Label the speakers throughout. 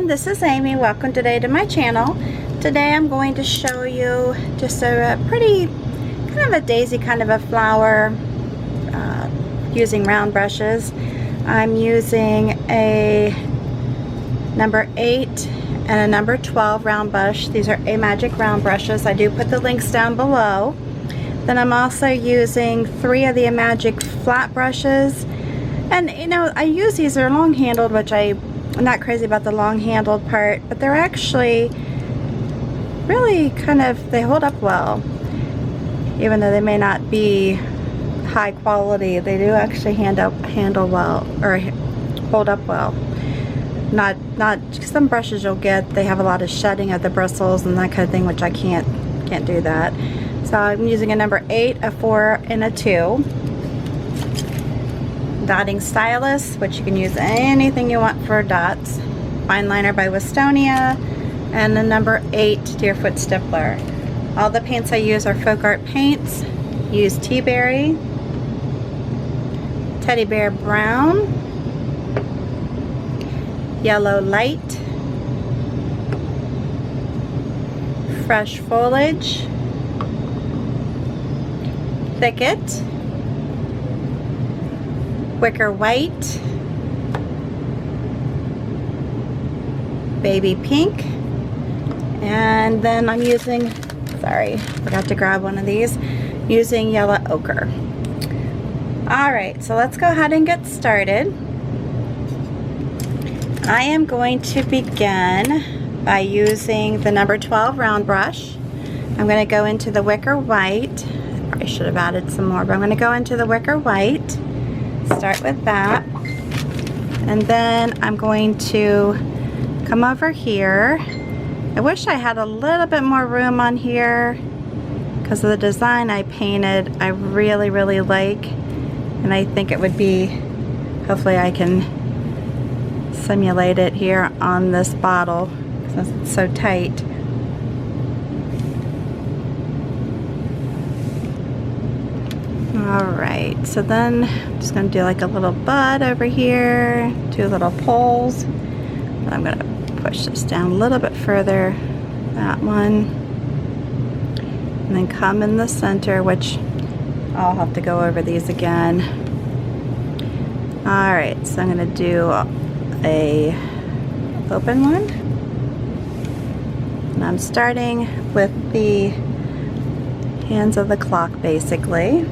Speaker 1: everyone, this is Amy. Welcome today to my channel. Today I'm going to show you just a pretty kind of a daisy kind of a flower using round brushes. I'm using a number 8 and a number 12 round brush. These are Amagic round brushes. I do put the links down below. Then I'm also using 3 of the Amagic flat brushes. And you know, I use these, they're long handled, which I'm not crazy about the long handled part, but they're actually really kind of, they hold up well. Even though they may not be high quality, they do actually handle well, or hold up well. Not some brushes you'll get, they have a lot of shedding of the bristles and that kind of thing, which I can't do that. So I'm using a number 8, a 4, and a 2. Dotting stylus, which you can use anything you want for dots. Fine liner by Wistonia, and the number 8 Deerfoot stippler. All the paints I use are FolkArt paints. Use Tea Berry, Teddy Bear Brown, Yellow Light, Fresh Foliage, Thicket, Wicker White, Baby Pink, and then I'm using, sorry, forgot to grab one of these, using Yellow Ochre. Alright, so let's go ahead and get started. I am going to begin by using the number 12 round brush. I'm going to go into the Wicker White. I probably should have added some more, but I'm going to go into the Wicker White. Start with that. And then I'm going to come over here. I wish I had a little bit more room on here because of the design I painted. I really like, and I think it would be, hopefully I can simulate it here on this bottle since it's so tight. Alright, so then I'm just going to do like a little bud over here, 2 little poles. I'm going to push this down a little bit further, that one, and then come in the center, which I'll have to go over these again. Alright, so I'm going to do a open one, and I'm starting with the hands of the clock basically.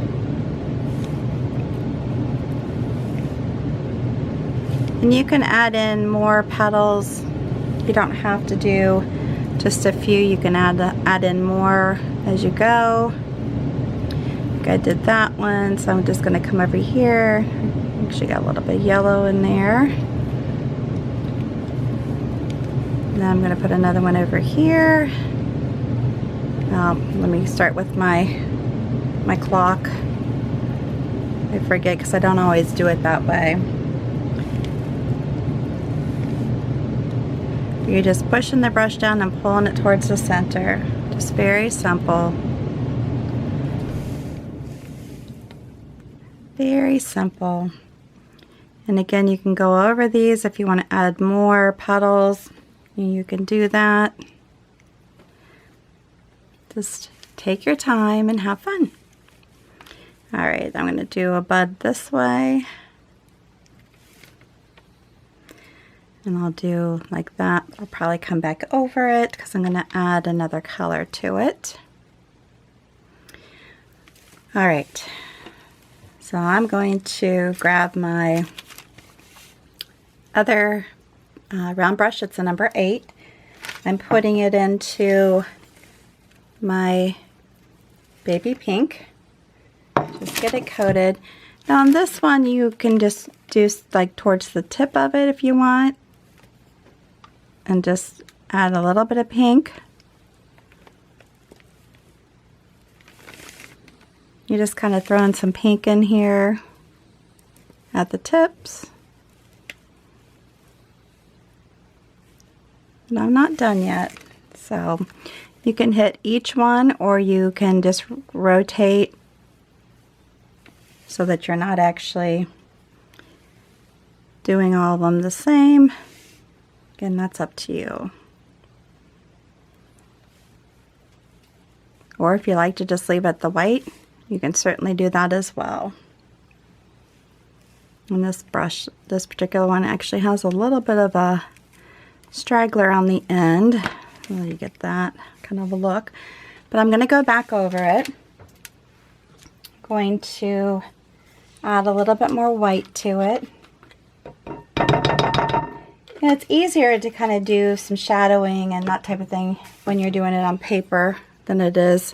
Speaker 1: And you can add in more petals. You don't have to do just a few. You can add in more as you go. Like I did that one, so I'm just going to come over here. Actually got a little bit of yellow in there. Now I'm going to put another one over here. Let me start with my clock. I forget because I don't always do it that way. You're just pushing the brush down and pulling it towards the center. Just very simple. Very simple. And again, you can go over these if you want to add more petals. You can do that. Just take your time and have fun. Alright, I'm going to do a bud this way. And I'll do like that. I'll probably come back over it because I'm going to add another color to it. Alright, so I'm going to grab my other round brush. It's a number 8. I'm putting it into my baby pink. Just get it coated. Now on this one you can just do like towards the tip of it if you want. And just add a little bit of pink. You just kind of throw in some pink in here at the tips. And I'm not done yet. So you can hit each one, or you can just rotate so that you're not actually doing all of them the same. Again, that's up to you. Or if you like to just leave it the white, you can certainly do that as well. And this brush, this particular one, actually has a little bit of a straggler on the end. Well, you get that kind of a look. But I'm going to go back over it. Going to add a little bit more white to it. And it's easier to kind of do some shadowing and that type of thing when you're doing it on paper than it is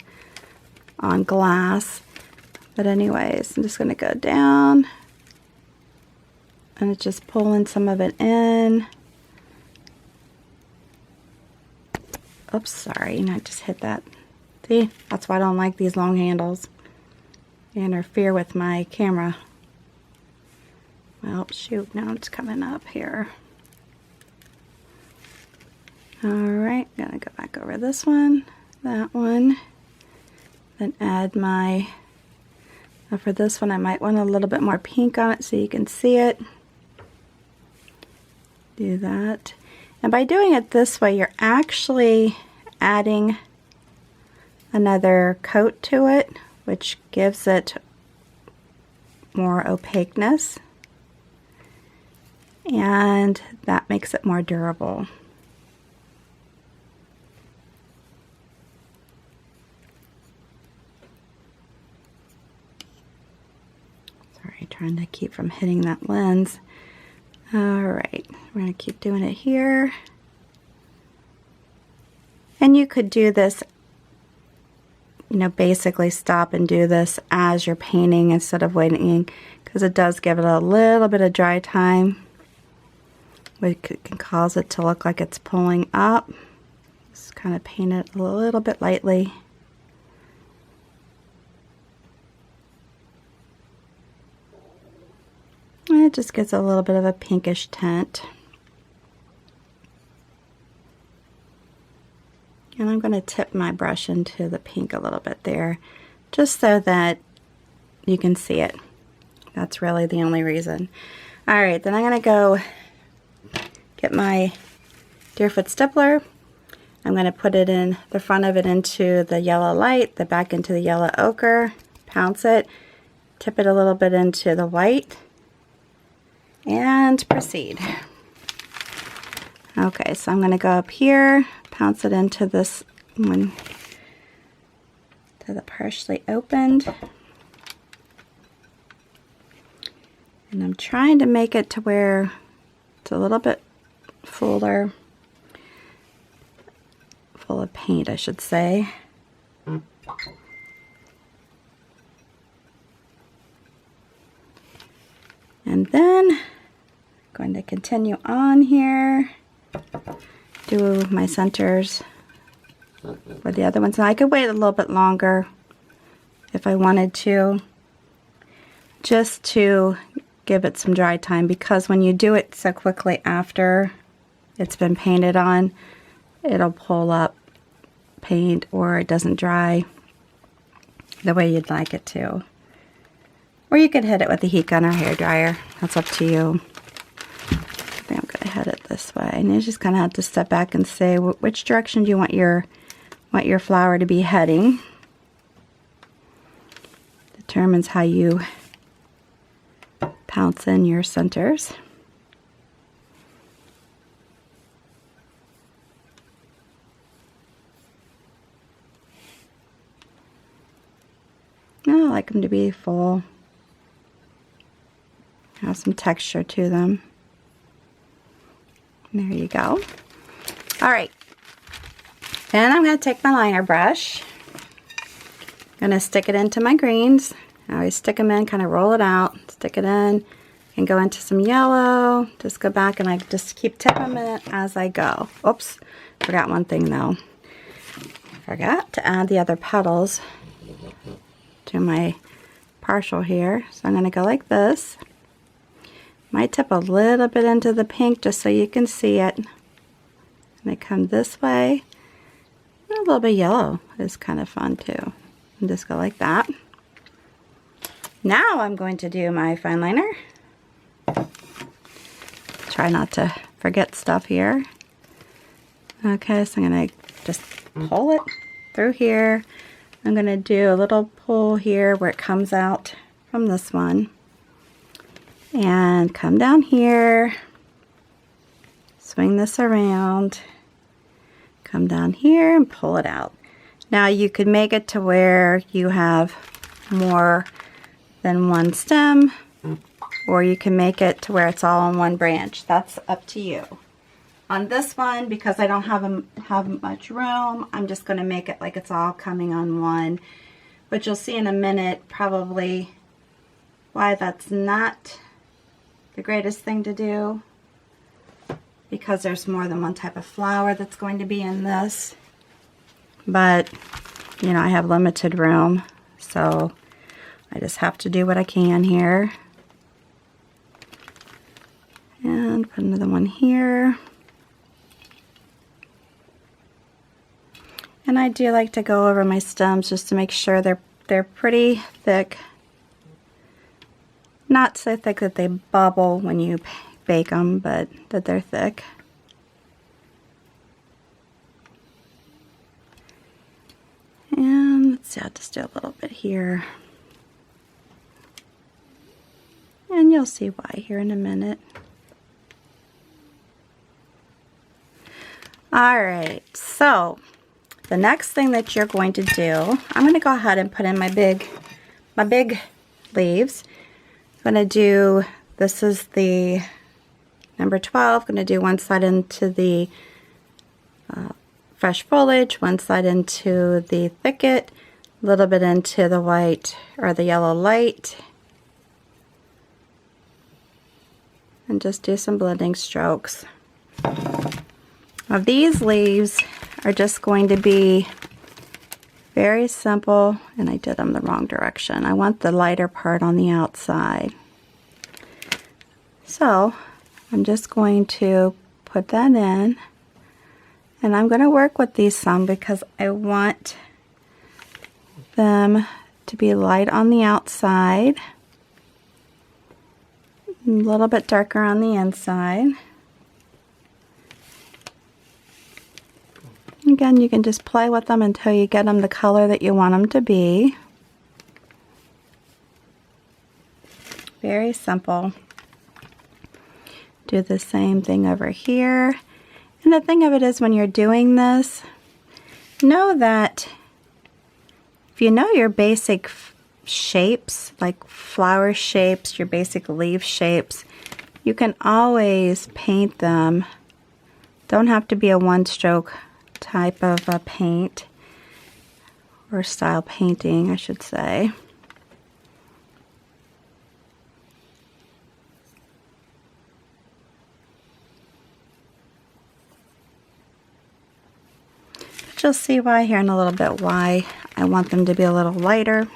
Speaker 1: on glass. But anyways, I'm just going to go down and it's just pulling some of it in. Oops, sorry, I just hit that. See, that's why I don't like these long handles. They interfere with my camera. Well, shoot, now it's coming up here. Alright, gonna go back over this one, that one, then add my, for this one I might want a little bit more pink on it so you can see it. Do that. And by doing it this way, you're actually adding another coat to it, which gives it more opaqueness, and that makes it more durable. Sorry, trying to keep from hitting that lens. Alright, we're going to keep doing it here. And you could do this, you know, basically stop and do this as you're painting instead of waiting, because it does give it a little bit of dry time, which can cause it to look like it's pulling up. Just kind of paint it a little bit lightly. And it just gets a little bit of a pinkish tint. And I'm going to tip my brush into the pink a little bit there, just so that you can see it. That's really the only reason. Alright, then I'm going to go get my Deerfoot stippler. I'm going to put it in the front of it into the yellow light, the back into the yellow ochre, pounce it, tip it a little bit into the white, and proceed. Okay, so I'm going to go up here, pounce it into this one, to the partially opened. And I'm trying to make it to where it's a little bit fuller, full of paint, I should say. And then I'm going to continue on here, do my centers for the other ones. Now I could wait a little bit longer if I wanted to, just to give it some dry time, because when you do it so quickly after it's been painted on, it'll pull up paint or it doesn't dry the way you'd like it to. Or you could hit it with a heat gun or hair dryer. That's up to you. I think I'm going to head it this way. And you just kind of have to step back and say which direction do you want your flower to be heading. Determines how you pounce in your centers. I like them to be full. Have some texture to them. There you go. Alright. And I'm going to take my liner brush. I'm going to stick it into my greens. I always stick them in, kind of roll it out, stick it in, and go into some yellow. Just go back and I just keep tipping it as I go. Oops, forgot one thing though. Forgot to add the other petals to my partial here. So I'm going to go like this. Might tip a little bit into the pink just so you can see it. And I come this way. And a little bit yellow is kind of fun too. And just go like that. Now I'm going to do my fine liner. Try not to forget stuff here. Okay, so I'm going to just pull it through here. I'm going to do a little pull here where it comes out from this one. And come down here, swing this around, come down here and pull it out. Now you could make it to where you have more than one stem, or you can make it to where it's all on one branch. That's up to you. On this one, because I don't have much room, I'm just going to make it like it's all coming on one. But you'll see in a minute probably why that's not the greatest thing to do, because there's more than one type of flower that's going to be in this. But, you know, I have limited room, so I just have to do what I can here. And put another one here. And I do like to go over my stems just to make sure they're pretty thick. Not so thick that they bubble when you bake them, but that they're thick. And let's see, I'll just do a little bit here. And you'll see why here in a minute. Alright, so the next thing that you're going to do, I'm going to go ahead and put in my big leaves. I'm going to do, this is the number 12, I'm going to do one side into the fresh foliage, one side into the thicket, a little bit into the white or the yellow light, and just do some blending strokes. Now these leaves are just going to be very simple, and I did them the wrong direction. I want the lighter part on the outside. So I'm just going to put that in, and I'm going to work with these some because I want them to be light on the outside, a little bit darker on the inside. Again, you can just play with them until you get them the color that you want them to be. Very simple. Do the same thing over here. And the thing of it is, when you're doing this, know that if you know your basic shapes, like flower shapes, your basic leaf shapes, you can always paint them. Don't have to be a one-stroke type of a paint, or style painting, I should say. But you'll see why here in a little bit, why I want them to be a little lighter.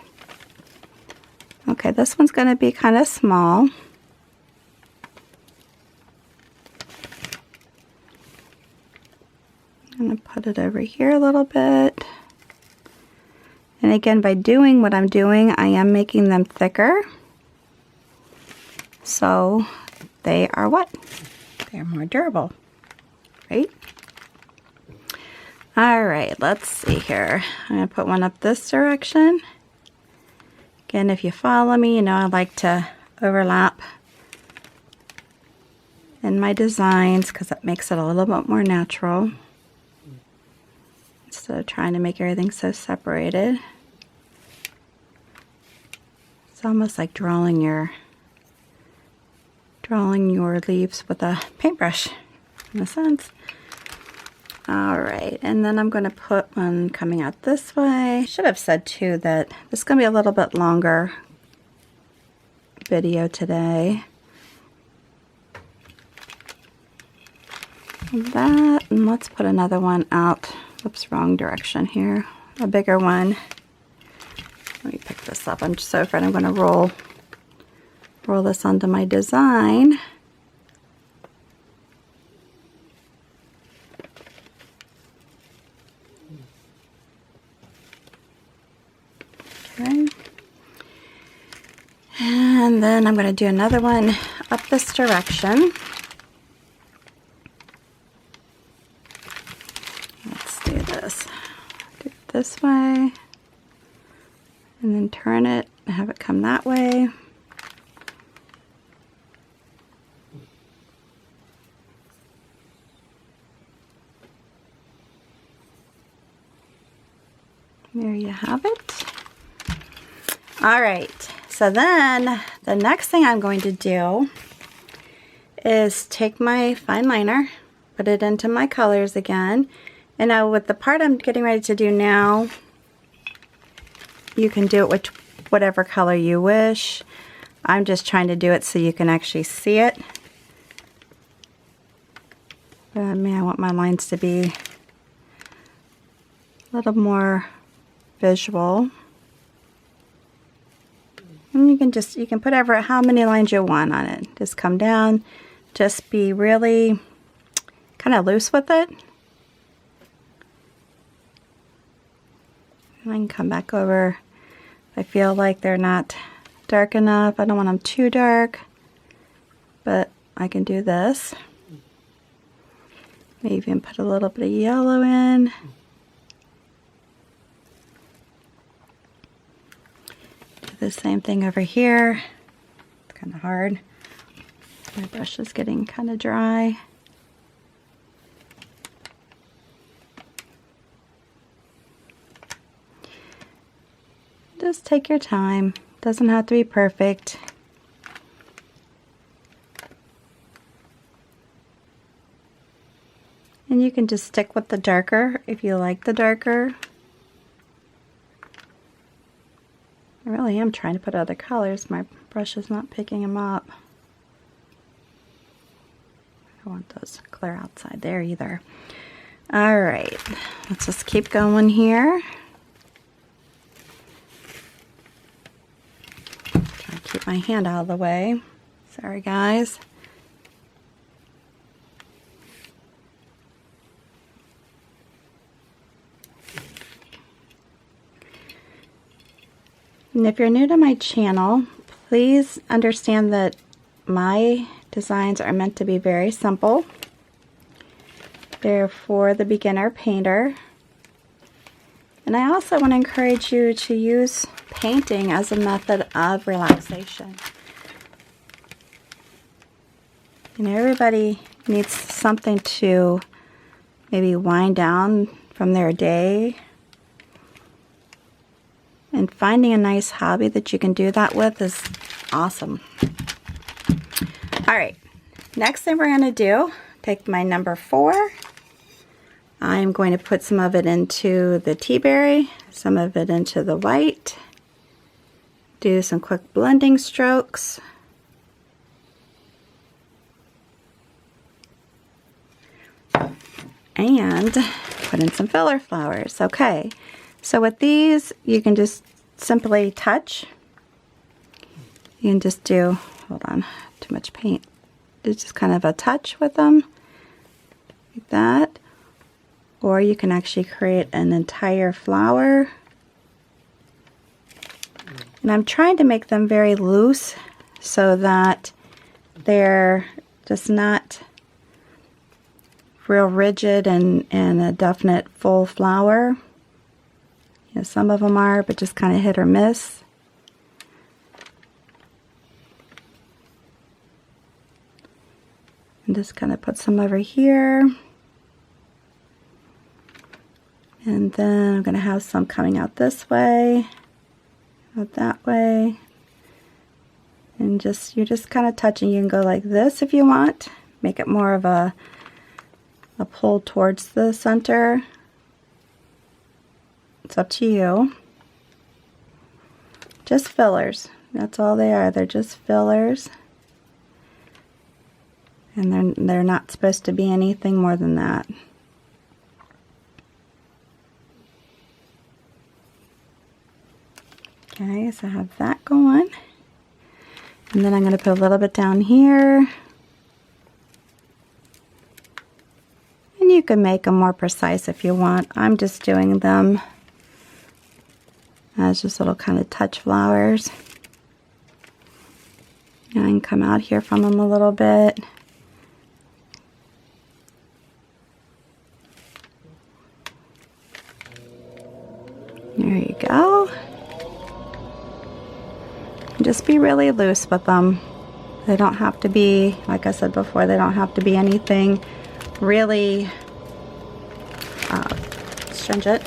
Speaker 1: Okay, this one's going to be kind of small. I'm going to put it over here a little bit. And again, by doing what I'm doing, I am making them thicker. So they are what? They're more durable, right? All right, let's see here. I'm going to put one up this direction. Again, if you follow me, you know I like to overlap in my designs because that makes it a little bit more natural, instead of trying to make everything so separated. It's almost like drawing your leaves with a paintbrush, in a sense. Alright, and then I'm going to put one coming out this way. I should have said too that this is going to be a little bit longer video today. That, and let's put another one out. Oops, wrong direction here. A bigger one. Let me pick this up. I'm so afraid I'm going to roll this onto my design. Okay. And then I'm going to do another one up this direction. this way, and then turn it and have it come that way. There you have it. All right, so then the next thing I'm going to do is take my fine liner, put it into my colors again, and now with the part I'm getting ready to do now, you can do it with whatever color you wish. I'm just trying to do it so you can actually see it. But I want my lines to be a little more visual. And you can put how many lines you want on it. Just come down, just be really kind of loose with it. And I can come back over if I feel like they're not dark enough. I don't want them too dark, but I can do this. Maybe even put a little bit of yellow in. The same thing over here. It's kind of hard. My brush is getting kind of dry. Just take your time. Doesn't have to be perfect. And you can just stick with the darker if you like the darker. I really am trying to put other colors. My brush is not picking them up. I don't want those clear outside there either. Alright, let's just keep going here. Try to keep my hand out of the way. Sorry guys. And if you're new to my channel, please understand that my designs are meant to be very simple. They're for the beginner painter. And I also want to encourage you to use painting as a method of relaxation. You know, everybody needs something to maybe wind down from their day. And finding a nice hobby that you can do that with is awesome. Alright, next thing we're going to do, take my number 4. I'm going to put some of it into the tea berry, some of it into the white. Do some quick blending strokes. And put in some filler flowers. Okay. So with these, you can just simply touch. You can just do, hold on, too much paint. It's just kind of a touch with them, like that. Or you can actually create an entire flower. And I'm trying to make them very loose so that they're just not real rigid and a definite full flower. You know, some of them are, but just kind of hit or miss. And just kind of put some over here. And then I'm going to have some coming out this way, out that way. And you're just kind of touching. You can go like this if you want. Make it more of a pull towards the center. It's up to you. Just fillers. That's all they are. They're just fillers. And they're not supposed to be anything more than that. Okay, so I have that going. And then I'm going to put a little bit down here. And you can make them more precise if you want. I'm just doing them as just little kind of touch flowers. And I can come out here from them a little bit. There you go. Just be really loose with them. They don't have to be, like I said before, they don't have to be anything really stringent.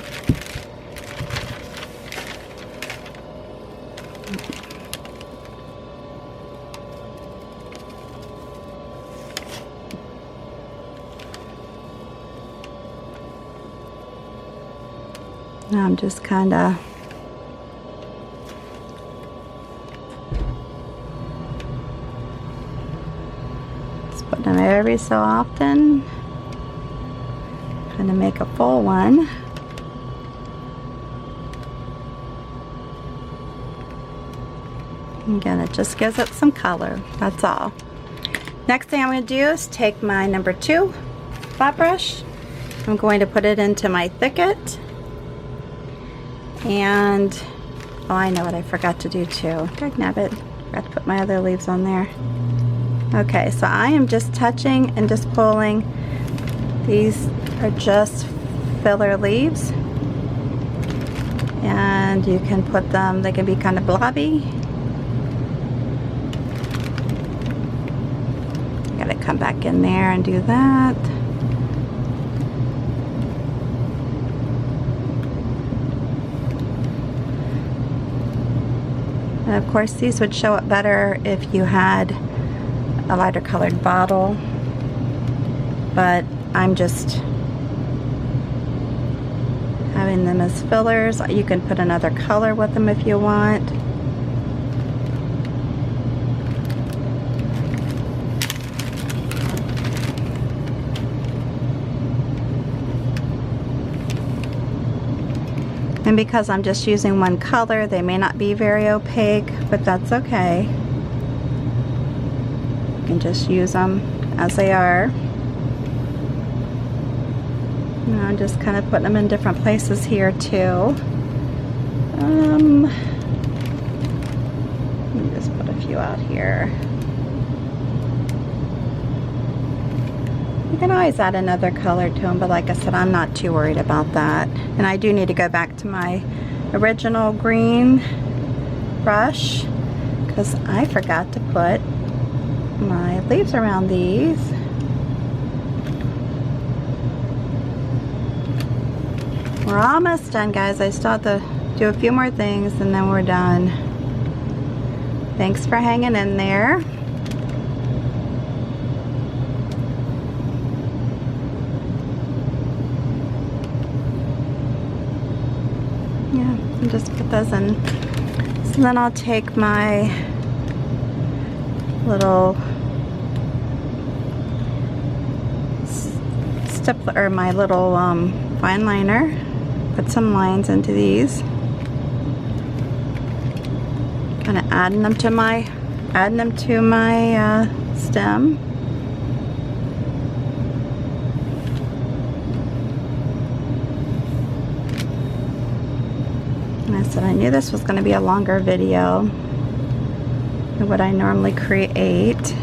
Speaker 1: Now I'm just kind of putting them every so often, trying to make a full one. Again, it just gives it some color, that's all. Next thing I'm going to do is take my number 2 flat brush. I'm going to put it into my thicket. And, oh, I know what I forgot to do too. Dagnabbit, forgot to put my other leaves on there. Okay, so I am just touching and just pulling. These are just filler leaves. And you can put them, they can be kind of blobby. Gotta come back in there and do that. And of course these would show up better if you had a lighter colored bottle, but I'm just having them as fillers. You can put another color with them if you want. And because I'm just using one color, they may not be very opaque, but that's okay. You can just use them as they are. And I'm just kind of putting them in different places here too. Let me just put a few out here. You can always add another color to them, but like I said, I'm not too worried about that. And I do need to go back to my original green brush because I forgot to put my leaves around these. We're almost done, guys. I still have to do a few more things and then we're done. Thanks for hanging in there. Just put those in. So then I'll take my little stipler, or my little fine liner, put some lines into these, kind of adding them to my stem. I said I knew this was going to be a longer video than what I normally create.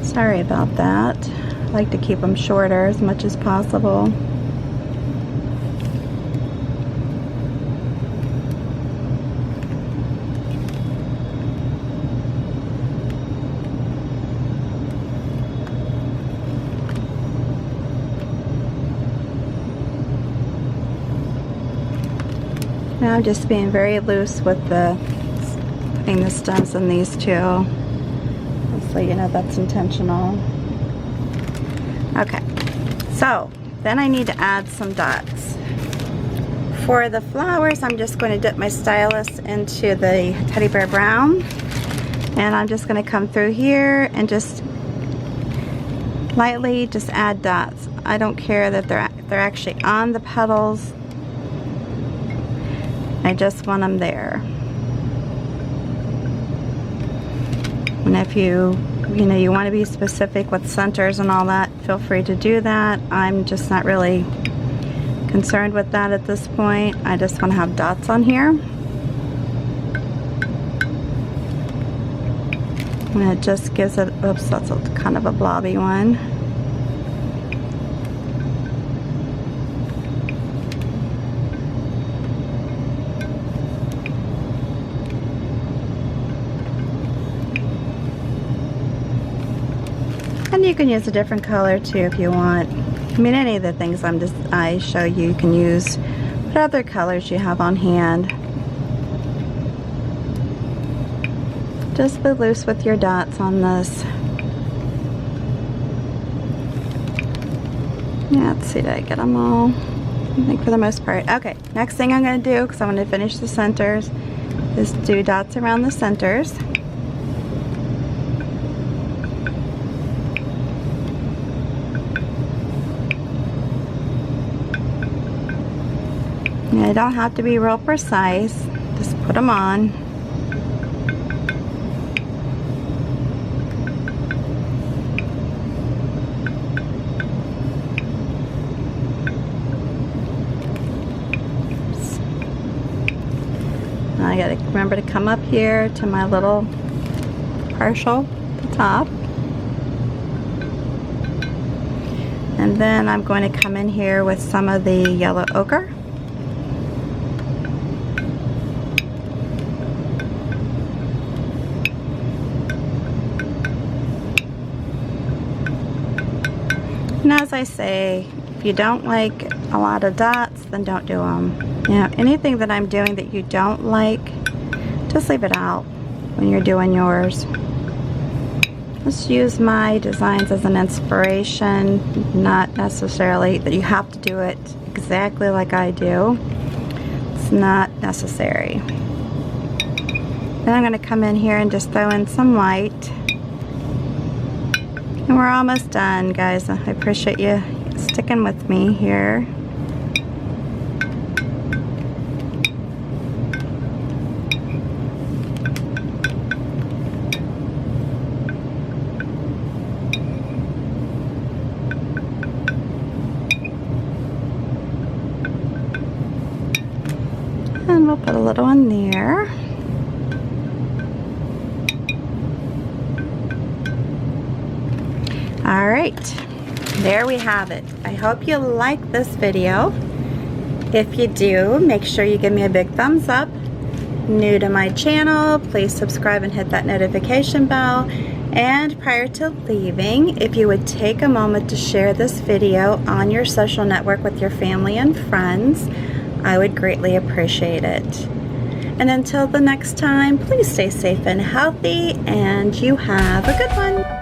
Speaker 1: Sorry about that. I like to keep them shorter as much as possible. Now I'm just being very loose with putting the stems in these two. So you know that's intentional. Okay, so then I need to add some dots. For the flowers, I'm just going to dip my stylus into the teddy bear brown. And I'm just going to come through here and just lightly just add dots. I don't care that they're actually on the petals. I just want them there. And if you want to be specific with centers and all that, feel free to do that. I'm just not really concerned with that at this point. I just want to have dots on here. And it just gives it, oops, that's kind of a blobby one. And you can use a different color too if you want. I mean, any of the things I show you, you can use what other colors you have on hand. Just be loose with your dots on this. Yeah, let's see, did I get them all? I think for the most part. Okay, next thing I'm going to do, because I'm going to finish the centers, is do dots around the centers. Yeah, they don't have to be real precise, just put them on. Oops. I gotta remember to come up here to my little partial at the top. And then I'm going to come in here with some of the yellow ochre. And as I say, if you don't like a lot of dots, then don't do them. You know, anything that I'm doing that you don't like, just leave it out when you're doing yours. Just use my designs as an inspiration, not necessarily that you have to do it exactly like I do. It's not necessary. Then I'm going to come in here and just throw in some white. And we're almost done, guys. I appreciate you sticking with me here. And we'll put a little one there. Alright, there we have it. I hope you like this video. If you do, make sure you give me a big thumbs up. New to my channel, please subscribe and hit that notification bell. And prior to leaving, if you would take a moment to share this video on your social network with your family and friends, I would greatly appreciate it. And until the next time, please stay safe and healthy, and you have a good one.